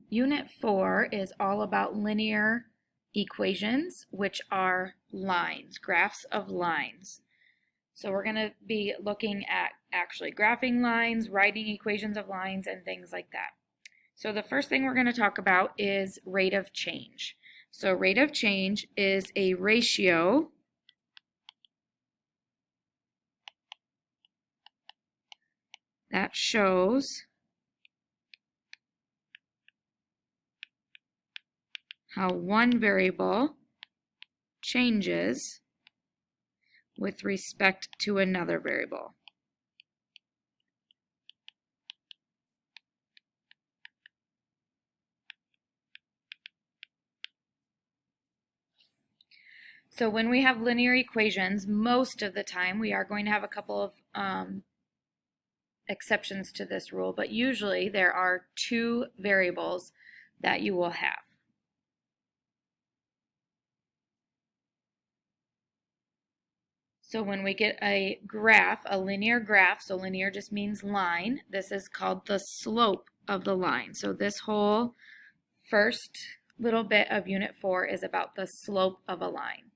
Unit 4 is all about linear equations, which are lines, graphs of lines. So we're going to be looking at actually graphing lines, writing equations of lines, and things like that. So the first thing we're going to talk about is rate of change. So rate of change is a ratio that shows how one variable changes with respect to another variable. So when we have linear equations, most of the time we are going to have a couple of exceptions to this rule, but usually there are two variables that you will have. So when we get a graph, a linear graph, so linear just means line, this is called the slope of the line. So this whole first little bit of Unit 4 is about the slope of a line.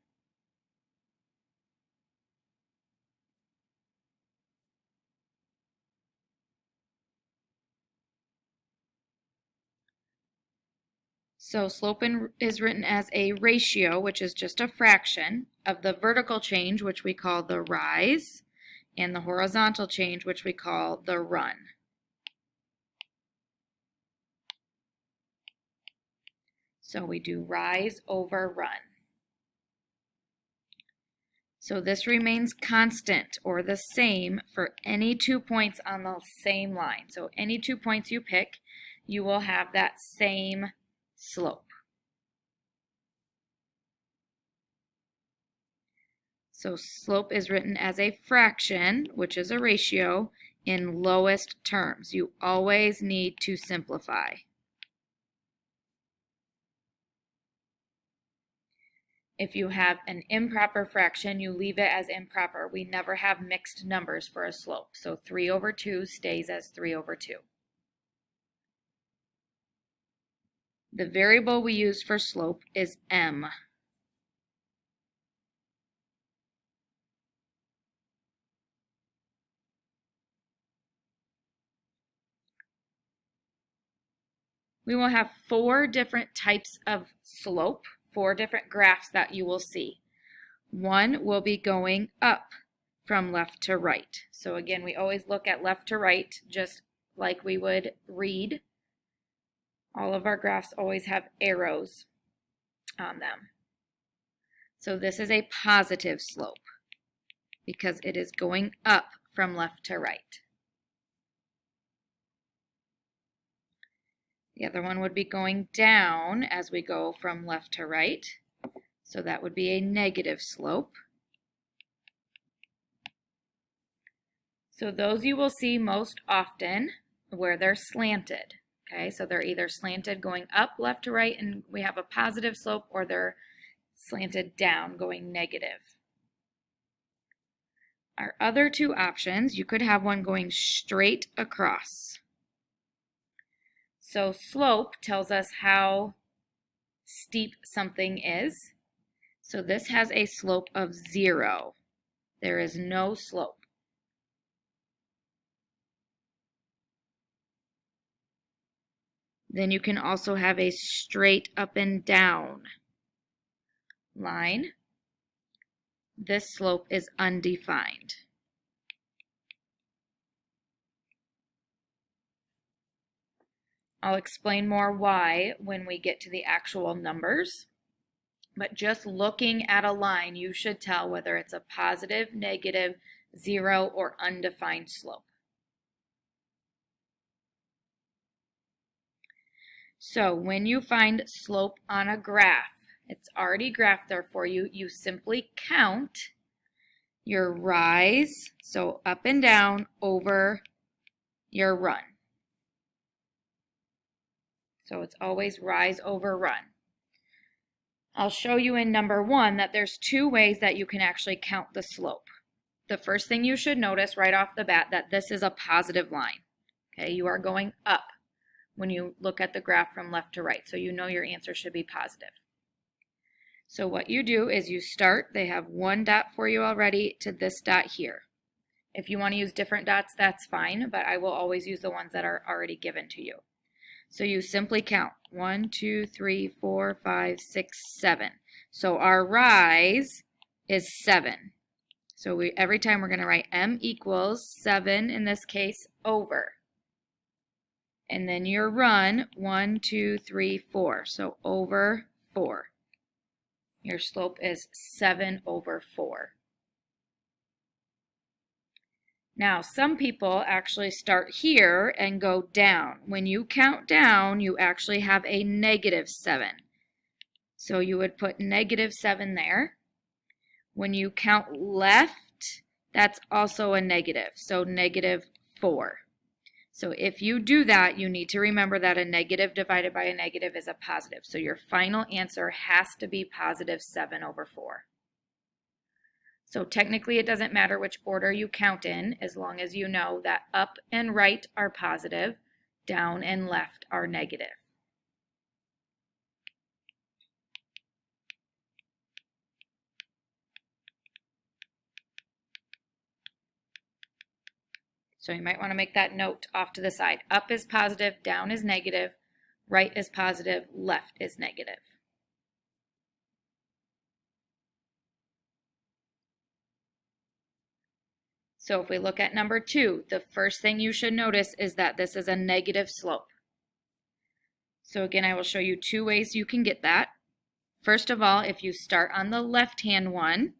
So slope is written as a ratio, which is just a fraction, of the vertical change, which we call the rise, and the horizontal change, which we call the run. So we do rise over run. So this remains constant or the same for any 2 points on the same line. So any 2 points you pick, you will have that same slope. So slope is written as a fraction, which is a ratio, in lowest terms. You always need to simplify. If you have an improper fraction, you leave it as improper. We never have mixed numbers for a slope. So 3 over 2 stays as 3 over 2. The variable we use for slope is m. We will have 4 different types of slope, 4 different graphs that you will see. One will be going up from left to right. So again, we always look at left to right, just like we would read. All of our graphs always have arrows on them. So this is a positive slope because it is going up from left to right. The other one would be going down as we go from left to right. So that would be a negative slope. So those you will see most often where they're slanted. Okay, so they're either slanted going up left to right and we have a positive slope, or they're slanted down going negative. Our other two options, you could have one going straight across. So slope tells us how steep something is. So this has a slope of 0. There is no slope. Then you can also have a straight up and down line. This slope is undefined. I'll explain more why when we get to the actual numbers. But just looking at a line, you should tell whether it's a positive, negative, 0, or undefined slope. So when you find slope on a graph, it's already graphed there for you. You simply count your rise, so up and down, over your run. So it's always rise over run. I'll show you in number 1 that there's 2 ways that you can actually count the slope. The first thing you should notice right off the bat that this is a positive line. Okay, you are going up. when you look at the graph from left to right. So you know your answer should be positive. So what you do is you start, they have one dot for you already to this dot here. If you want to use different dots, that's fine, but I will always use the ones that are already given to you. So you simply count 1, 2, 3, 4, 5, 6, 7. So our rise is 7. So every time we're going to write m equals 7, in this case, over. And then your run, 1, 2, 3, 4. So over 4. Your slope is 7 over 4. Now, some people actually start here and go down. When you count down, you actually have a -7. So you would put -7 there. When you count left, that's also a negative, so -4. So if you do that, you need to remember that a negative divided by a negative is a positive. So your final answer has to be positive 7 over 4. So technically it doesn't matter which order you count in, as long as you know that up and right are positive, down and left are negative. So you might want to make that note off to the side. Up is positive, down is negative, right is positive, left is negative. So if we look at number 2, the first thing you should notice is that this is a negative slope. So again, I will show you 2 ways you can get that. First of all, if you start on the left-hand one,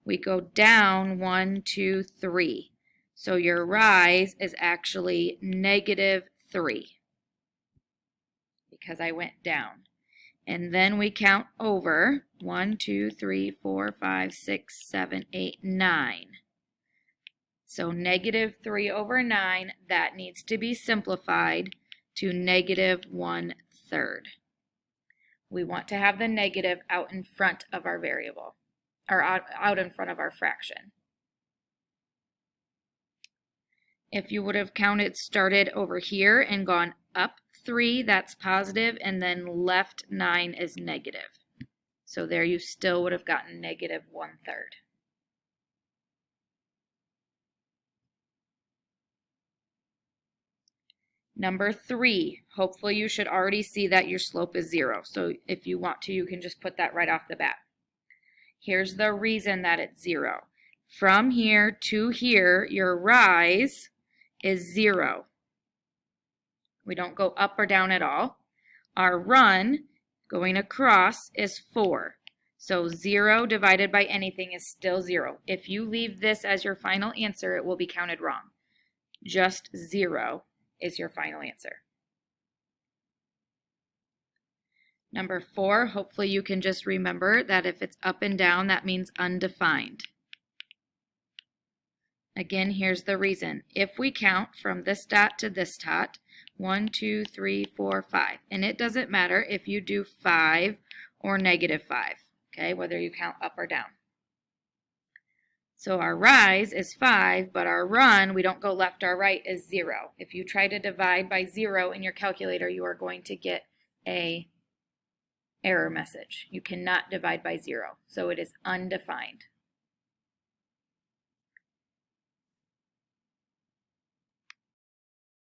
we go down 1, 2, 3. So your rise is actually -3 because I went down. And then we count over 1, 2, 3, 4, 5, 6, 7, 8, 9. So -3 over 9, that needs to be simplified to -1/3. We want to have the negative out in front of our variable, or out in front of our fraction. If you would have started over here and gone up 3, that's positive, and then left 9 is negative. So there you still would have gotten -1/3. Number 3, hopefully you should already see that your slope is 0. So if you want to, you can just put that right off the bat. Here's the reason that it's 0. From here to here, your rise is 0. We don't go up or down at all. Our run going across is 4. So 0 divided by anything is still 0. If you leave this as your final answer, it will be counted wrong. Just 0 is your final answer. Number 4, hopefully you can just remember that if it's up and down, that means undefined. Again, here's the reason. If we count from this dot to this dot, 1, 2, 3, 4, 5, and it doesn't matter if you do 5 or -5, okay, whether you count up or down. So our rise is 5, but our run, we don't go left or right, is 0. If you try to divide by 0 in your calculator, you are going to get an error message. You cannot divide by 0, so it is undefined.